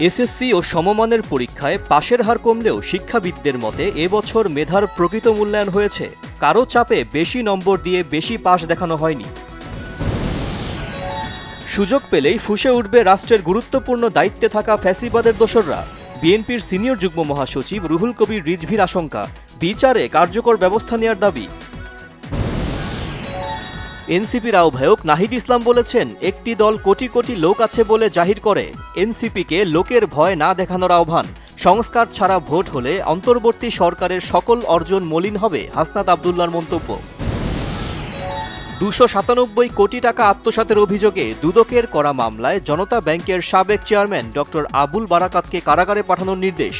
SSC ও সমমানের পরীক্ষায় পাশের হার কমলেও শিক্ষাবিদদের মতে এবছর মেধার প্রকৃত মূল্যায়ন হয়েছে। কারো চাপে বেশি নম্বর দিয়ে বেশি পাস দেখানো হয়নি। সুযোগ পেলেই ফুঁসে উঠবে রাষ্ট্রের গুরুত্বপূর্ণ দায়িত্বে থাকা ফ্যাসিবাদের দোসররা। বিএনপির সিনিয়র যুগ্ম মহাসচিব রুহুল কবির রিজভীর আশঙ্কা, বিচারে কার্যকর ব্যবস্থা নেওয়ার দাবি। এনসিপির আহ্বায়ক নাহিদ ইসলাম বলেছেন, একটি দল কোটি কোটি লোক আছে বলে জাহির করে। এনসিপিকে লোকের ভয় না দেখানোর আহ্বান। সংস্কার ছাড়া ভোট হলে অন্তর্বর্তী সরকারের সকল অর্জন মলিন হবে হাসনাত আবদুল্লাহর মন্তব্য। 297 কোটি টাকা আত্মসাতের অভিযোগে দুদকের করা মামলায় জনতা ব্যাংকের সাবেক চেয়ারম্যান ডক্টর আবুল বারাকাতকে কারাগারে পাঠানোর নির্দেশ।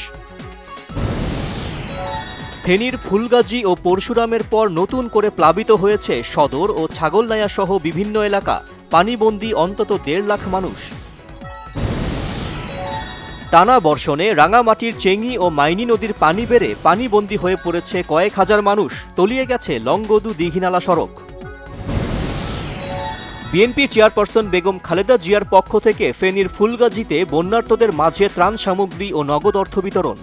ফেনীর ফুলগাজী ও পরশুরামের পর নতুন করে প্লাবিত হয়েছে সদর ও ছাগলনাইয়া সহ বিভিন্ন এলাকা। পানিবন্দী অন্তত 1.5 লাখ মানুষ। টানা বর্ষণে রাঙামাটির চেঙ্গি ও মাইনী নদীর পানি বেড়ে পানিবন্দী হয়ে পড়েছে কয়েক হাজার মানুষ। তলিয়ে গেছে লংগদু দীঘিনালা সড়ক। বিএনপি চেয়ারপারসন বেগম খালেদা জিয়ার পক্ষ থেকে ফেনীর ফুলগাজীতে বন্যার্তদের মাঝে ত্রাণ সামগ্রী ও নগদ অর্থ বিতরণ।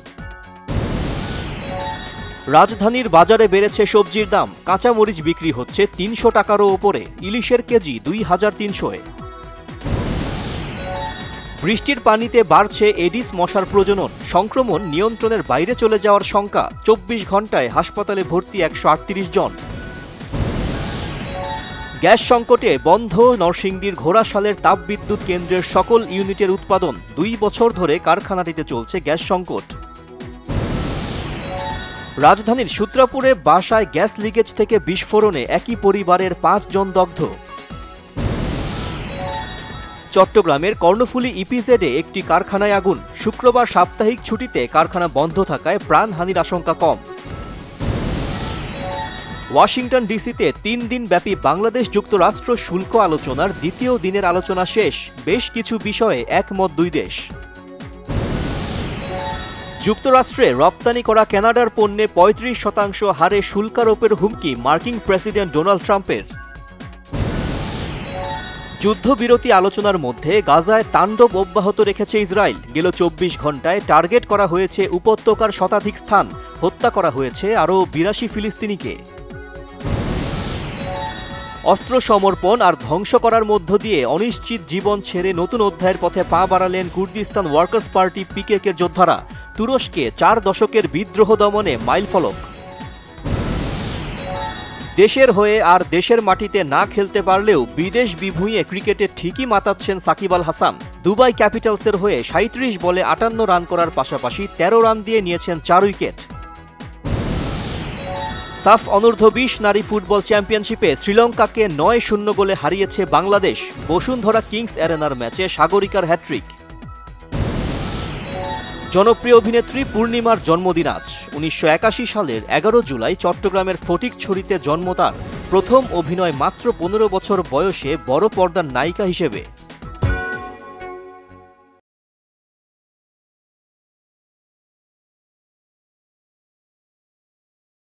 রাজধানীর বাজারে বেড়েছে সবজির দাম। কাঁচামরিচ বিক্রি হচ্ছে 300 টাকারও ওপরে, ইলিশের কেজি 2300-এ। বৃষ্টির পানিতে বাড়ছে এডিস মশার প্রজনন। সংক্রমণ নিয়ন্ত্রণের বাইরে চলে যাওয়ার শঙ্কা। 24 ঘণ্টায় হাসপাতালে ভর্তি 138 জন। গ্যাস সংকটে বন্ধ নরসিংদীর ঘোড়াশালের তাপবিদ্যুৎ কেন্দ্রের সকল ইউনিটের উৎপাদন। 2 বছর ধরে কারখানাটিতে চলছে গ্যাস সংকট। রাজধানীর সূত্রাপুরে বাসায় গ্যাস লিকেজ থেকে বিস্ফোরণে একই পরিবারের 5 জন দগ্ধ। চট্টগ্রামের কর্ণফুলী ইপিজেডে একটি কারখানায় আগুন। শুক্রবার সাপ্তাহিক ছুটিতে কারখানা বন্ধ থাকায় প্রাণহানির আশঙ্কা কম। ওয়াশিংটন ডিসিতে 3 দিন ব্যাপী বাংলাদেশ যুক্তরাষ্ট্র শুল্ক আলোচনার দ্বিতীয় দিনের আলোচনা শেষ। বেশ কিছু বিষয়ে একমত দুই দেশ। যুক্তরাষ্ট্রে রপ্তানি করা কানাডার পণ্যে 35% হারে শুল্কারোপের হুমকি মার্কিন প্রেসিডেন্ট ডোনাল্ড ট্রাম্পের। যুদ্ধবিরতি আলোচনার মধ্যে গাজায় তাণ্ডব অব্যাহত রেখেছে ইসরায়েল। গেল 24 ঘণ্টায় টার্গেট করা হয়েছে উপত্যকার শতাধিক স্থান। হত্যা করা হয়েছে আরও 82 ফিলিস্তিনিকে। অস্ত্র সমর্পণ আর ধ্বংস করার মধ্য দিয়ে অনিশ্চিত জীবন ছেড়ে নতুন অধ্যায়ের পথে পা বাড়ালেন কুর্দিস্তান ওয়ার্কার্স পার্টি পিকেকের যোদ্ধারা। তুরস্কে 4 দশকের বিদ্রোহ দমনে মাইলফলক। দেশের হয়ে আর দেশের মাটিতে না খেলতে পারলেও বিদেশ বিভুঁইয়ে ক্রিকেটে ঠিকই মাতাচ্ছেন সাকিব আল হাসান। দুবাই ক্যাপিটালসের হয়ে 37 বলে 58 রান করার পাশাপাশি 13 রান দিয়ে নিয়েছেন 4 উইকেট। সাফ অনূর্ধ্ব 20 নারী ফুটবল চ্যাম্পিয়নশিপে শ্রীলঙ্কাকে 9-0 গোলে হারিয়েছে বাংলাদেশ। বসুন্ধরা কিংস অ্যারেনার ম্যাচে সাগরিকার হ্যাট্রিক। জনপ্রিয় অভিনেত্রী পূর্ণিমার জন্মদিন আজ। 1981 সালের 11 জুলাই চট্টগ্রামের ফটিকছড়িতে জন্ম তার। প্রথম অভিনয় মাত্র 15 বছর বয়সে বড় পর্দার নায়িকা হিসেবে।